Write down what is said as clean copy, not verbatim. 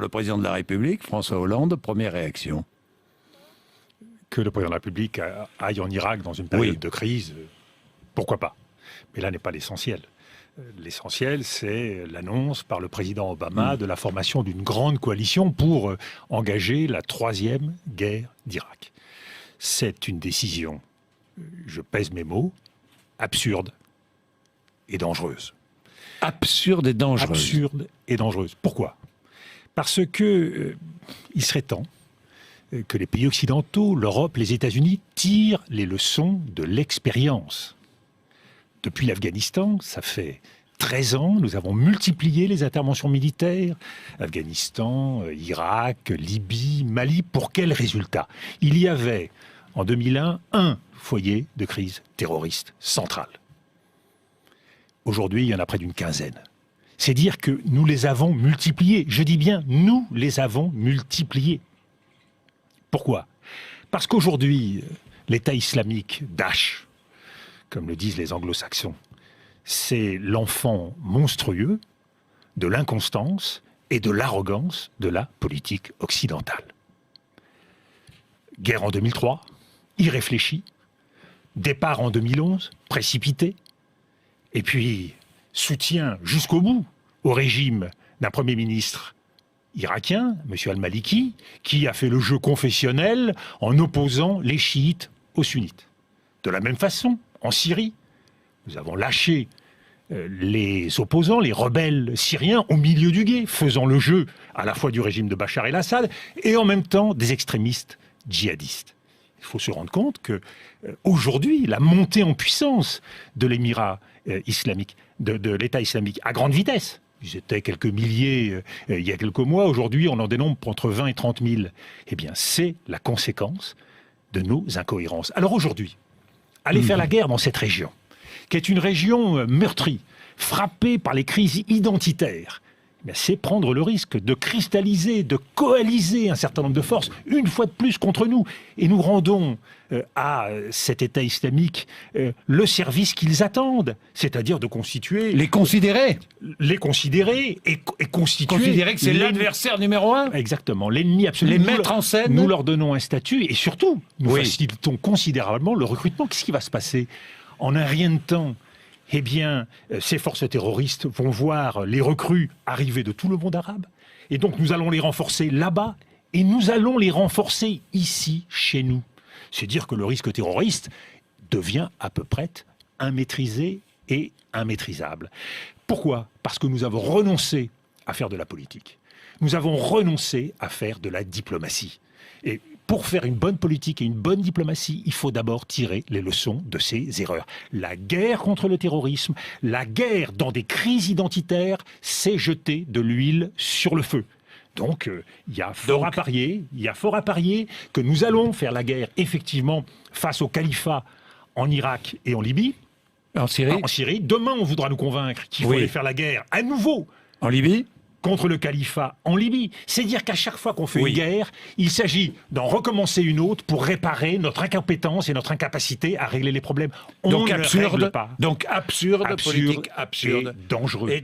Le président de la République, François Hollande, première réaction. Que le président de la République aille en Irak dans une période de crise, pourquoi pas. Mais là n'est pas l'essentiel. L'essentiel, c'est l'annonce par le président Obama de la formation d'une grande coalition pour engager la troisième guerre d'Irak. C'est une décision, je pèse mes mots, absurde et dangereuse. Absurde et dangereuse. Absurde et dangereuse. Pourquoi ? Parce que il serait temps que les pays occidentaux, l'Europe, les États-Unis tirent les leçons de l'expérience. Depuis l'Afghanistan, ça fait 13 ans, nous avons multiplié les interventions militaires. Afghanistan, Irak, Libye, Mali. Pour quel résultat ? Il y avait, en 2001, un foyer de crise terroriste centrale. Aujourd'hui, il y en a près d'une quinzaine. C'est dire que nous les avons multipliés. Je dis bien, nous les avons multipliés. Pourquoi ? Parce qu'aujourd'hui, l'État islamique, Daesh, comme le disent les anglo-saxons, c'est l'enfant monstrueux de l'inconstance et de l'arrogance de la politique occidentale. Guerre en 2003, irréfléchie. Départ en 2011, précipité. Et puis, soutien jusqu'au bout au régime d'un Premier ministre irakien, M. al-Maliki, qui a fait le jeu confessionnel en opposant les chiites aux sunnites. De la même façon, en Syrie, nous avons lâché les opposants, les rebelles syriens au milieu du gué, faisant le jeu à la fois du régime de Bachar el-Assad et en même temps des extrémistes djihadistes. Il faut se rendre compte que aujourd'hui, la montée en puissance de l'émirat islamique, de l'État islamique, à grande vitesse, ils étaient quelques milliers il y a quelques mois, aujourd'hui on en dénombre entre 20 et 30 000, eh bien c'est la conséquence de nos incohérences. Alors aujourd'hui, aller faire la guerre dans cette région, qui est une région meurtrie, frappée par les crises identitaires, c'est prendre le risque de cristalliser, de coaliser un certain nombre de forces, une fois de plus contre nous. Et nous rendons à cet État islamique le service qu'ils attendent, c'est-à-dire de constituer... Les considérer et constituer... Considérer que c'est l'adversaire numéro un. Exactement, l'ennemi absolu. Les mettre en scène. Nous leur donnons un statut et surtout, nous facilitons considérablement le recrutement. Qu'est-ce qui va se passer ? En un rien de temps, eh bien, ces forces terroristes vont voir les recrues arriver de tout le monde arabe. Et donc, nous allons les renforcer là-bas et nous allons les renforcer ici, chez nous. C'est dire que le risque terroriste devient à peu près immaîtrisé et immaîtrisable. Pourquoi ? Parce que nous avons renoncé à faire de la politique. Nous avons renoncé à faire de la diplomatie. Et pour faire une bonne politique et une bonne diplomatie, il faut d'abord tirer les leçons de ces erreurs. La guerre contre le terrorisme, la guerre dans des crises identitaires, c'est jeter de l'huile sur le feu. Donc, il y a fort à parier que nous allons faire la guerre, effectivement, face au califat en Irak et en Libye. En Syrie. Demain, on voudra nous convaincre qu'il faut aller faire la guerre à nouveau. En Libye ? Contre le califat en Libye. C'est dire qu'à chaque fois qu'on fait une guerre, il s'agit d'en recommencer une autre pour réparer notre incompétence et notre incapacité à régler les problèmes. Donc absurde, politique absurde. Et dangereuse.